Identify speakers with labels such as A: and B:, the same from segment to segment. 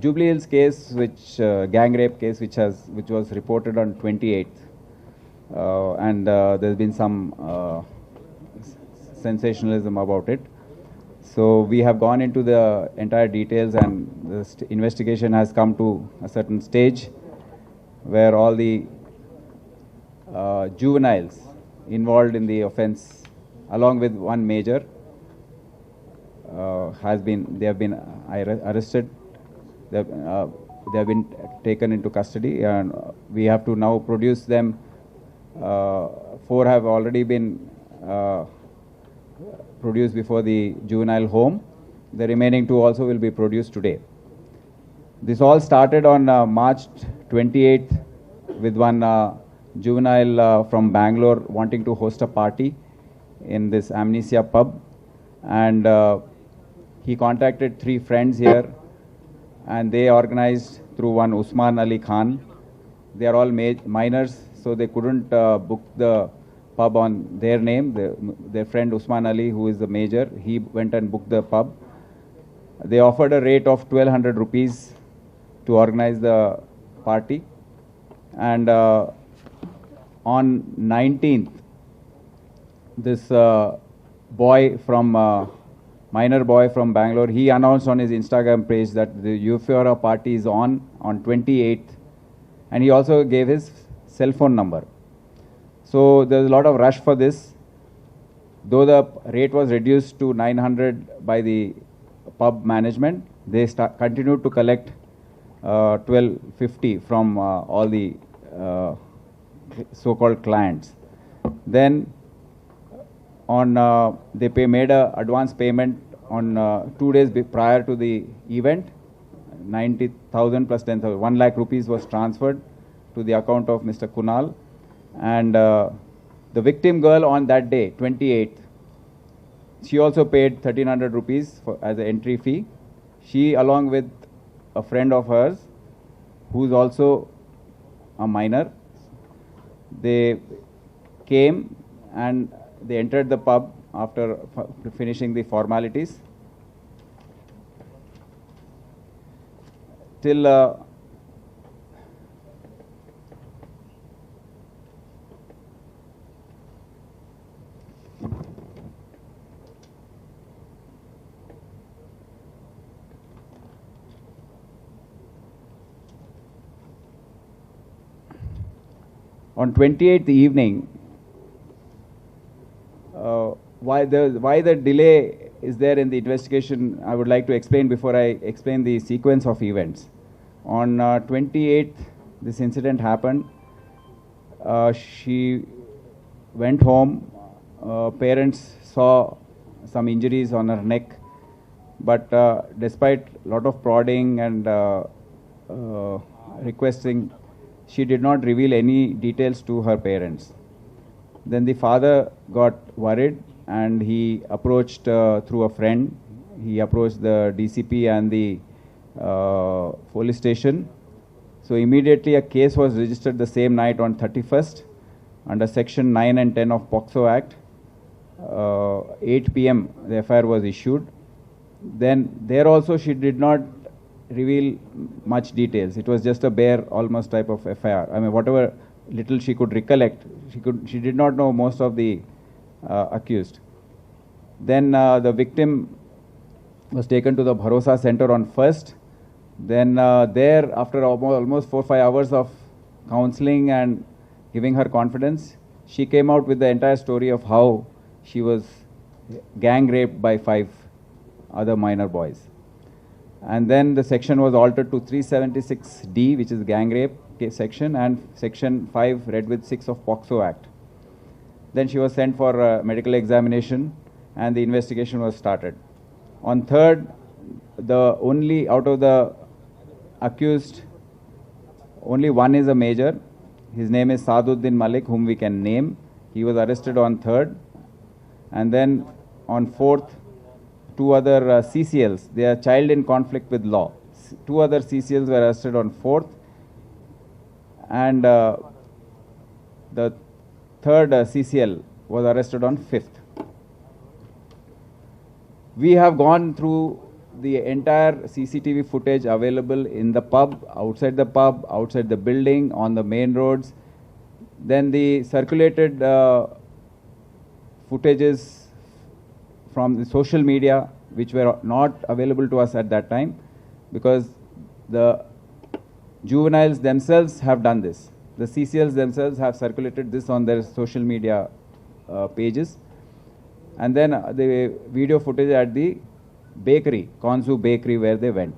A: Jubilee Hills case, which gang rape case, which was reported on 28th, and there's been some sensationalism about it. So we have gone into the entire details, and the investigation has come to a certain stage where all the juveniles involved in the offence, along with one major, they have been arrested. They have been taken into custody, and we have to now produce them. 4 have already been produced before the juvenile home. The remaining 2 also will be produced today. This all started on March 28th with one juvenile from Bangalore wanting to host a party in this Amnesia pub, and he contacted 3 friends here, and they organized through one Osman Ali Khan. They are all minors, so they couldn't book the pub on their name. Their friend Usman Ali, who is the major, he went and booked the pub. They offered a rate of 1,200 rupees to organize the party. And on 19th, this minor boy from Bangalore, he announced on his Instagram page that the Euphoria party is on 28th. And he also gave his cell phone number. So there's a lot of rush for this. Though the rate was reduced to 900 by the pub management, they continued to collect 1250 from all the so-called clients. Then they made a advance payment on 2 days prior to the event. 90,000 plus 10,000, 1 lakh rupees was transferred to the account of Mr. Kunal. And the victim girl on that day, 28th, she also paid 1,300 rupees as an entry fee. She, along with a friend of hers, who's also a minor, they came and they entered the pub after finishing the formalities. Till on 28th evening, why the delay is there in the investigation, I would like to explain before I explain the sequence of events. On 28th, this incident happened. She went home. Parents saw some injuries on her neck, but despite a lot of prodding and requesting, she did not reveal any details to her parents. Then the father got worried, and he approached through a friend. He approached the DCP and the police station. So immediately a case was registered the same night on 31st under section 9 and 10 of POCSO Act. 8 p.m. the FIR was issued. Then there also she did not reveal much details. It was just a bare almost type of FIR. I mean, whatever little she could recollect, she did not know most of the accused. Then the victim was taken to the Bharosa Center on 1st. Then there, after almost 4-5 hours of counseling and giving her confidence, she came out with the entire story of how she was gang raped by 5 other minor boys. And then the section was altered to 376D, which is gang rape section, and section 5 read with 6 of POCSO Act. Then she was sent for medical examination, and the investigation was started. On 3rd, only out of the accused, only one is a major. His name is Saduddin Malik, whom we can name. He was arrested on 3rd. And then on 4th, 2 other CCLs. They are child in conflict with law. 2 other CCLs were arrested on 4th. And the 3rd CCL was arrested on 5th. We have gone through the entire CCTV footage available in the pub, outside the building, on the main roads. Then the circulated footages from the social media, which were not available to us at that time, because the juveniles themselves have done this. The CCLs themselves have circulated this on their social media pages. And then the video footage at the bakery, Konzu bakery, where they went.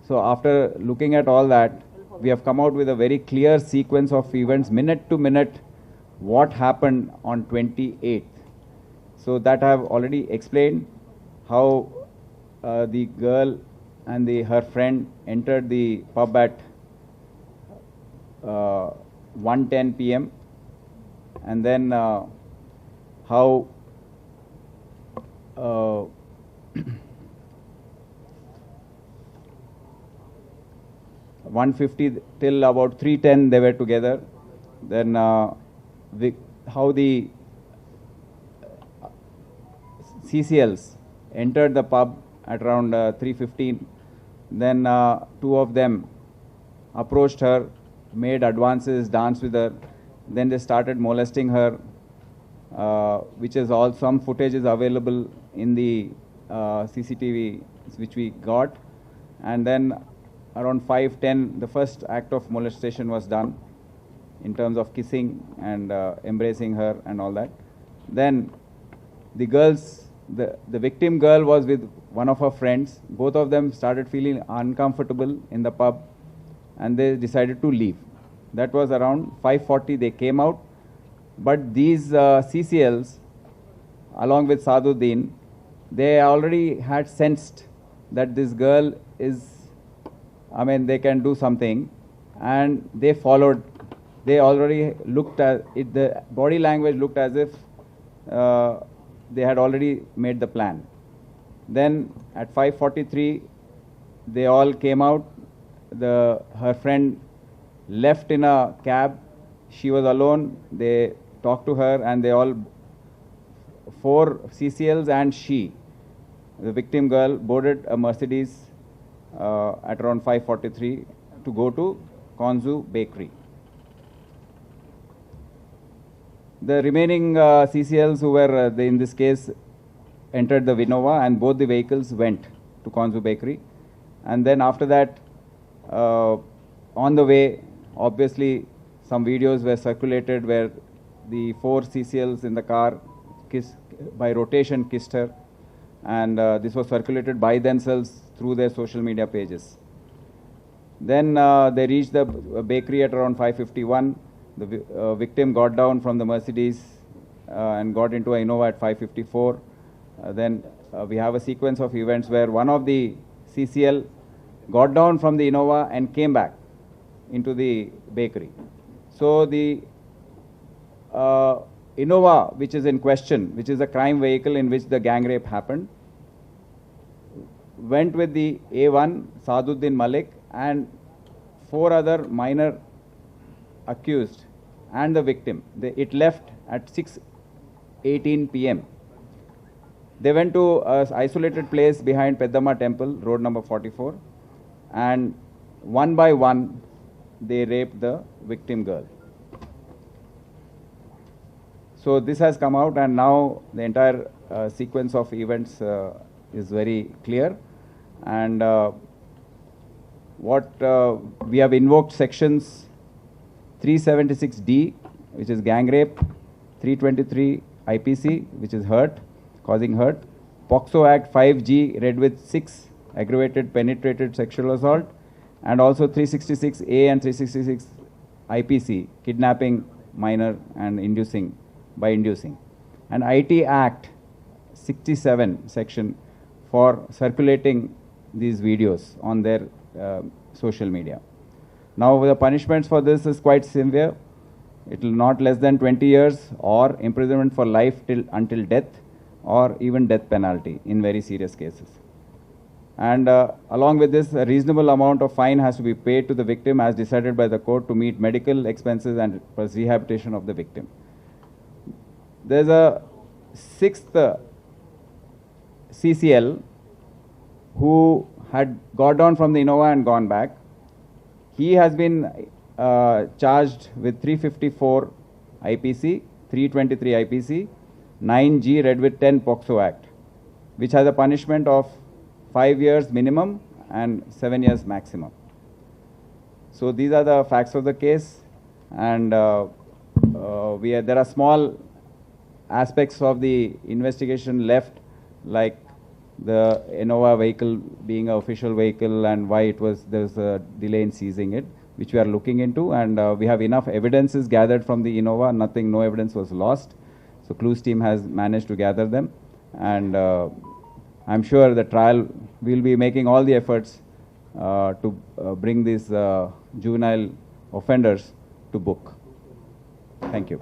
A: So after looking at all that, we have come out with a very clear sequence of events, minute to minute, what happened on 28th. So that I have already explained, how the girl and her friend entered the pub at 1:10 p.m. and then how 1:50 till about 3:10 they were together. Then how the CCLs entered the pub at around 3:15. Then two of them approached her, made advances, danced with her. Then they started molesting her, which is all, some footage is available in the CCTV which we got. And then around 5:10 the first act of molestation was done in terms of kissing and embracing her and all that. Then the victim girl was with one of her friends. Both of them started feeling uncomfortable in the pub and they decided to leave. That was around 5:40 they came out. But these CCLs, along with Saduddin, they already had sensed that this girl is, they can do something, and they followed. They already looked at it, the body language looked as if they had already made the plan. Then at 5:43, they all came out. Her friend left in a cab. She was alone. They talked to her, and they all, 4 CCLs and she, the victim girl, boarded a Mercedes at around 5:43 to go to Konzu bakery. The remaining CCLs who were in this case entered the Vinova, and both the vehicles went to Konzu bakery. And then after that, on the way, obviously some videos were circulated where the 4 CCLs in the car by rotation kissed her, and this was circulated by themselves through their social media pages. Then they reached the bakery at around 5:51. The victim got down from the Mercedes and got into a Innova at 5:54. Then we have a sequence of events where one of the CCL got down from the Innova and came back into the bakery. So the Innova, which is in question, which is a crime vehicle in which the gang rape happened, went with the A1, Saduddin Malik, and 4 other minor accused and the victim. It left at 6:18 p.m. They went to an isolated place behind Peddamma Temple, road number 44, and one by one they raped the victim girl. So this has come out, and now the entire sequence of events is very clear. And we have invoked sections 376D, which is gang rape, 323 IPC, which is hurt, causing hurt, POXO Act 5G, read with 6, aggravated penetrated sexual assault, and also 366A and 366 IPC, kidnapping minor and inducing, and IT Act 67 section for circulating these videos on their social media. Now the punishments for this is quite severe. It will not less than 20 years or imprisonment for life until death, or even death penalty in very serious cases. And along with this, a reasonable amount of fine has to be paid to the victim as decided by the court to meet medical expenses and rehabilitation of the victim. There's a 6th CCL who had got down from the Innova and gone back. He has been charged with 354 IPC, 323 IPC, 9G read with 10 POXO Act, which has a punishment of 5 years minimum and 7 years maximum. So these are the facts of the case, and there are small aspects of the investigation left, like the Innova vehicle being an official vehicle and why there was a delay in seizing it, which we are looking into, and we have enough evidences gathered from the Innova. No evidence was lost. So Clues team has managed to gather them, and I'm sure the trial will be making all the efforts to bring these juvenile offenders to book. Thank you.